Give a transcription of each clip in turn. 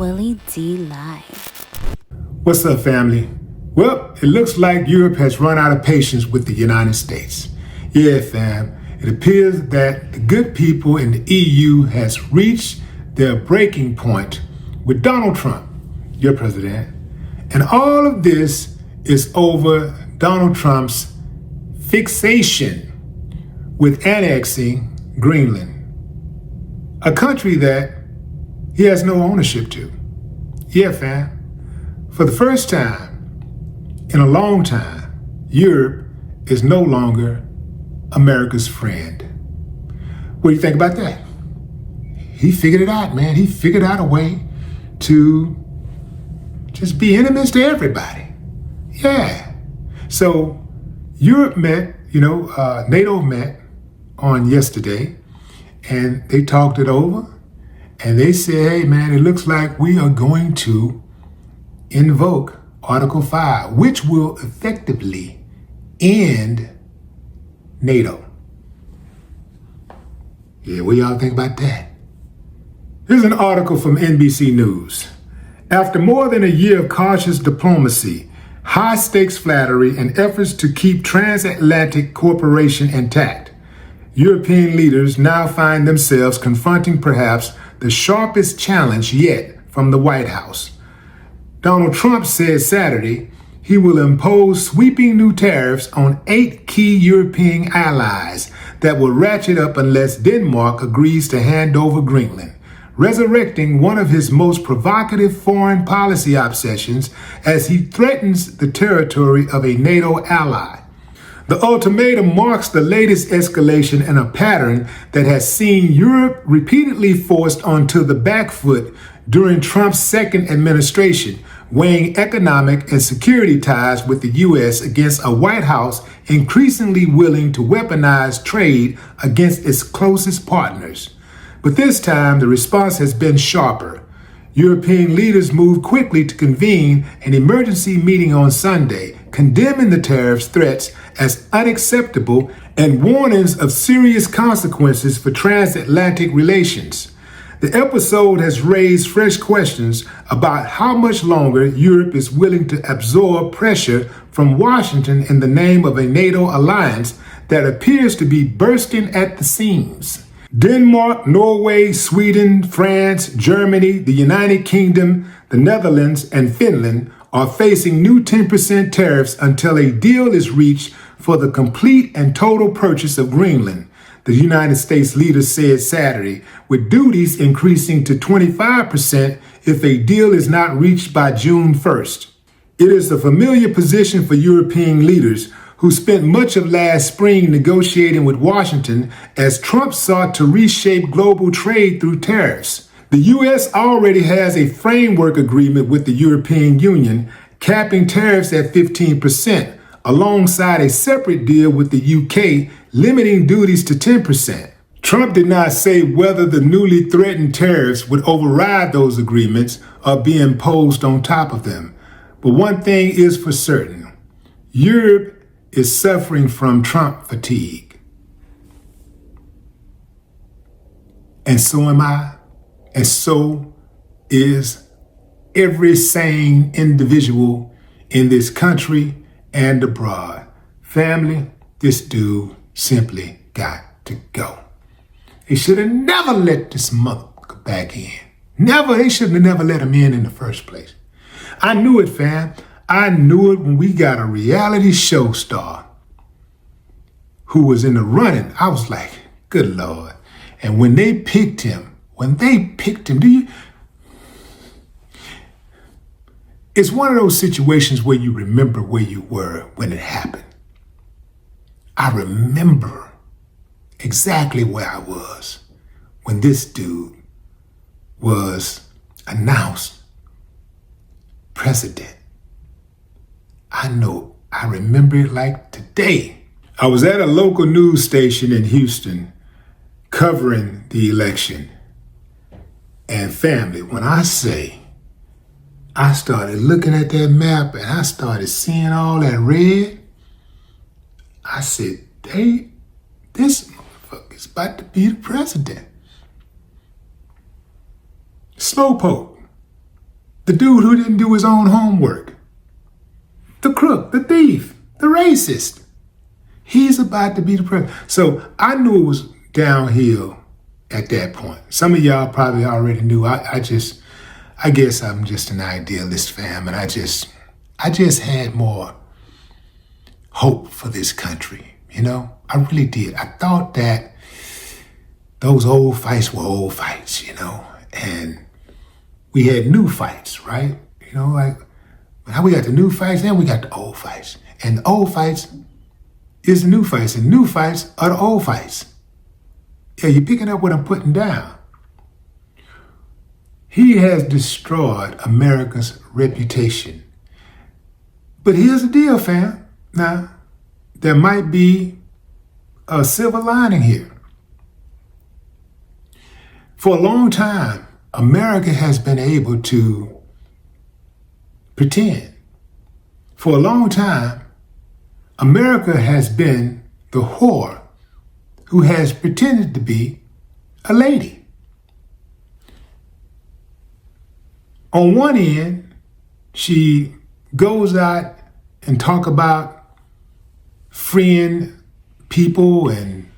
Willie D Live. What's up, family? Well, it looks like Europe has run out of patience with the United States. Yeah, fam, it appears that the good people in the EU has reached their breaking point with Donald Trump, your president. And all of this is over Donald Trump's fixation with annexing Greenland, a country that he has no ownership to. Yeah, fam. For the first time in a long time, Europe is no longer America's friend. What do you think about that? He figured it out, man. He figured out a way to just be enemies to everybody. Yeah. So Europe met, NATO met on yesterday, and they talked it over, and they said, hey, man, it looks like we are going to invoke Article 5, which will effectively end NATO. Yeah, what y'all think about that? Here's an article from NBC News. After more than a year of cautious diplomacy, high-stakes flattery, and efforts to keep transatlantic cooperation intact, European leaders now find themselves confronting perhaps the sharpest challenge yet from the White House. Donald Trump said Saturday he will impose sweeping new tariffs on 8 key European allies that will ratchet up unless Denmark agrees to hand over Greenland, resurrecting one of his most provocative foreign policy obsessions as he threatens the territory of a NATO ally. The ultimatum marks the latest escalation in a pattern that has seen Europe repeatedly forced onto the back foot during Trump's second administration, weighing economic and security ties with the U.S. against a White House increasingly willing to weaponize trade against its closest partners. But this time, the response has been sharper. European leaders moved quickly to convene an emergency meeting on Sunday, condemning the tariffs threats as unacceptable and warnings of serious consequences for transatlantic relations. The episode has raised fresh questions about how much longer Europe is willing to absorb pressure from Washington in the name of a NATO alliance that appears to be bursting at the seams. Denmark, Norway, Sweden, France, Germany, the United Kingdom, the Netherlands, and Finland are facing new 10% tariffs until a deal is reached for the complete and total purchase of Greenland, the United States leader said Saturday, with duties increasing to 25% if a deal is not reached by June 1st. It is a familiar position for European leaders who spent much of last spring negotiating with Washington as Trump sought to reshape global trade through tariffs. The U.S. already has a framework agreement with the European Union capping tariffs at 15%, alongside a separate deal with the UK limiting duties to 10%. Trump did not say whether the newly threatened tariffs would override those agreements or be imposed on top of them. But one thing is for certain, Europe is suffering from Trump fatigue. And so am I, and so is every sane individual in this country and abroad. Family, this dude simply got to go. They should have never let this motherfucker back in. They should have never let him in the first place. I knew it, fam. I knew it when we got a reality show star who was in the running. I was like, good Lord. And when they picked him, it's one of those situations where you remember where you were when it happened. I remember exactly where I was when this dude was announced president. I remember it like today. I was at a local news station in Houston covering the election. And family, when I say I started looking at that map and I started seeing all that red, I said, this motherfucker's about to be the president. Slowpoke. the dude who didn't do his own homework, the crook, the thief, the racist. He's about to be the president. So I knew it was downhill at that point. Some of y'all probably already knew. I guess I'm just an idealist, fam, and I just had more hope for this country, I really did. I thought that those old fights were old fights, and we had new fights, right? Like now we got the new fights, then we got the old fights. And the old fights is the new fights, and new fights are the old fights. Yeah, you're picking up what I'm putting down. He has destroyed America's reputation. But here's the deal, fam. Now, there might be a silver lining here. For a long time, America has been able to pretend. For a long time, America has been the whore who has pretended to be a lady. On one end, she goes out and talk about freeing people and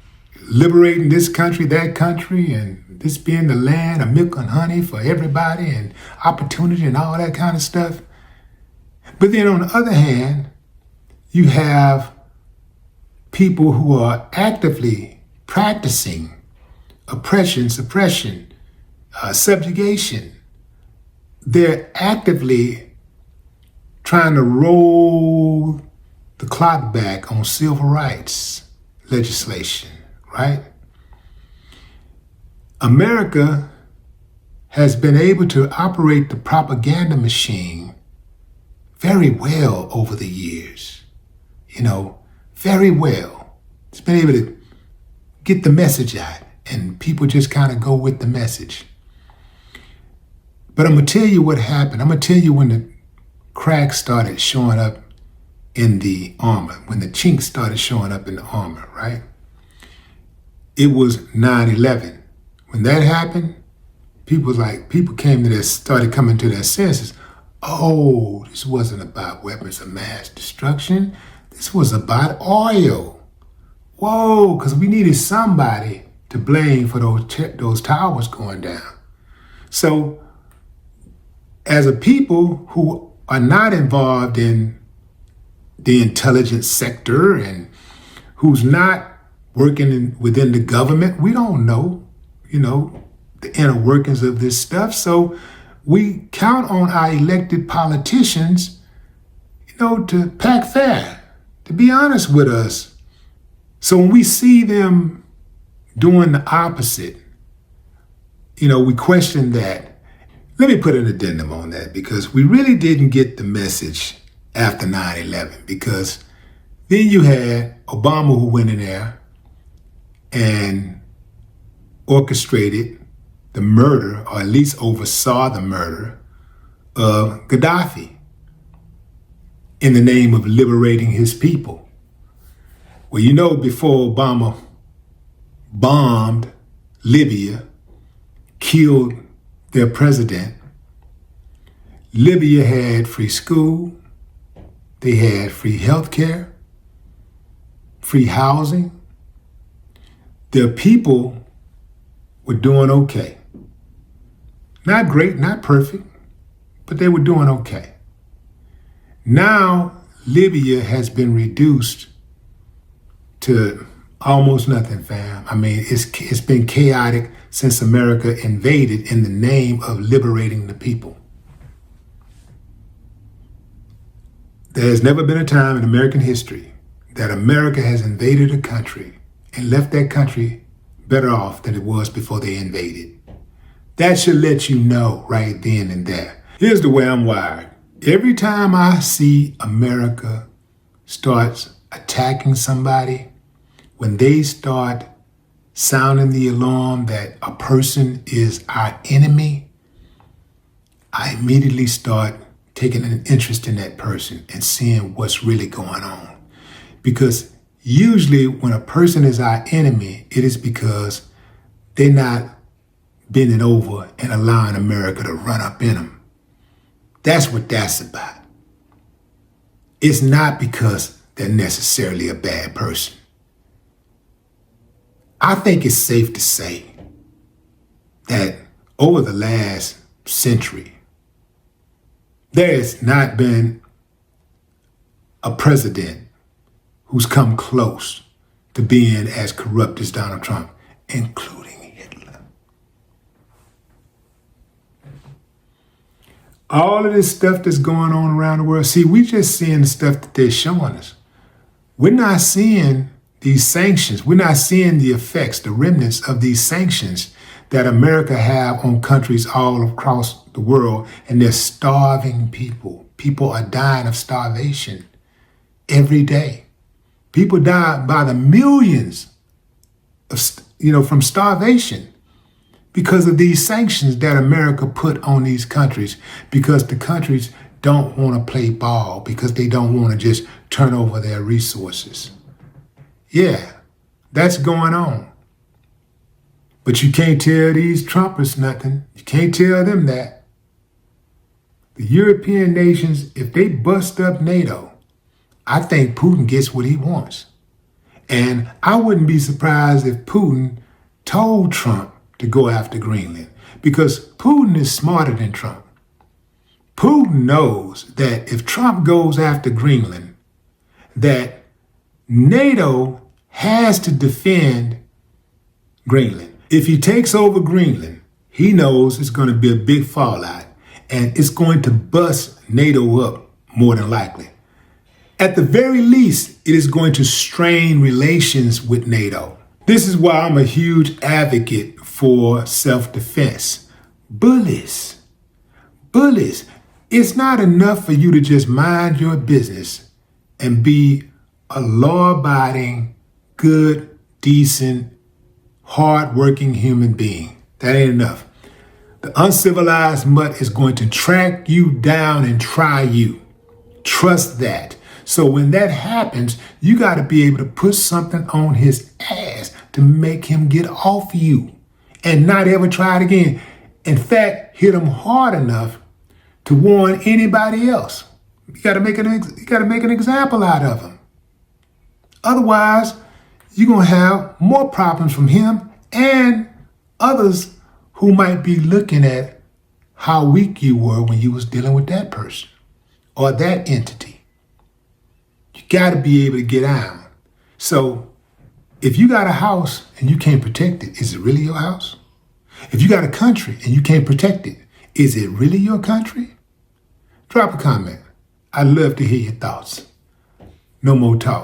liberating this country, that country, and this being the land of milk and honey for everybody and opportunity and all that kind of stuff. But then on the other hand, you have people who are actively practicing oppression, suppression, subjugation. They're actively trying to roll the clock back on civil rights legislation, right? America has been able to operate the propaganda machine very well over the years, very well. It's been able to get the message out, and people just kind of go with the message. But I'm going to tell you what happened. I'm going to tell you when the cracks started showing up in the armor, when the chinks started showing up in the armor, right? It was 9/11. When that happened, people started coming to their senses. Oh, this wasn't about weapons of mass destruction. This was about oil. Whoa, because we needed somebody to blame for those towers going down. So, as a people who are not involved in the intelligence sector and who's not working within the government, we don't know, the inner workings of this stuff. So we count on our elected politicians, to pack fair, to be honest with us. So when we see them doing the opposite, we question that. Let me put an addendum on that, because we really didn't get the message after 9/11, because then you had Obama who went in there and orchestrated the murder, or at least oversaw the murder of Gaddafi in the name of liberating his people. Well, before Obama bombed Libya, killed their president, Libya had free school, they had free health care, free housing. Their people were doing okay. Not great, not perfect, but they were doing okay. Now, Libya has been reduced to almost nothing, fam. I mean, it's been chaotic since America invaded in the name of liberating the people. There has never been a time in American history that America has invaded a country and left that country better off than it was before they invaded. That should let you know right then and there. Here's the way I'm wired. Every time I see America starts attacking somebody, when they start sounding the alarm that a person is our enemy, I immediately start taking an interest in that person and seeing what's really going on. Because usually when a person is our enemy, it is because they're not bending over and allowing America to run up in them. That's what that's about. It's not because they're necessarily a bad person. I think it's safe to say that over the last century, there has not been a president who's come close to being as corrupt as Donald Trump, including Hitler. All of this stuff that's going on around the world, see, we just seeing the stuff that they're showing us. We're not seeing these sanctions. We're not seeing the effects, the remnants of these sanctions that America have on countries all across the world, and they're starving people. People are dying of starvation every day. People die by the millions from starvation because of these sanctions that America put on these countries, because the countries don't want to play ball, because they don't want to just turn over their resources. Yeah, that's going on. But you can't tell these Trumpers nothing. You can't tell them that. The European nations, if they bust up NATO, I think Putin gets what he wants. And I wouldn't be surprised if Putin told Trump to go after Greenland, because Putin is smarter than Trump. Putin knows that if Trump goes after Greenland, that NATO has to defend Greenland. If he takes over Greenland, he knows it's going to be a big fallout, and it's going to bust NATO up more than likely. At the very least, it is going to strain relations with NATO. This is why I'm a huge advocate for self-defense. Bullies. It's not enough for you to just mind your business and be a law-abiding, good, decent, hard-working human being. That ain't enough. The uncivilized mutt is going to track you down and try you. Trust that. So when that happens, you got to be able to put something on his ass to make him get off you and not ever try it again. In fact, hit him hard enough to warn anybody else. You got to make an example out of him. Otherwise, you're going to have more problems from him and others who might be looking at how weak you were when you was dealing with that person or that entity. You got to be able to get out. So if you got a house and you can't protect it, is it really your house? If you got a country and you can't protect it, is it really your country? Drop a comment. I'd love to hear your thoughts. No more talk.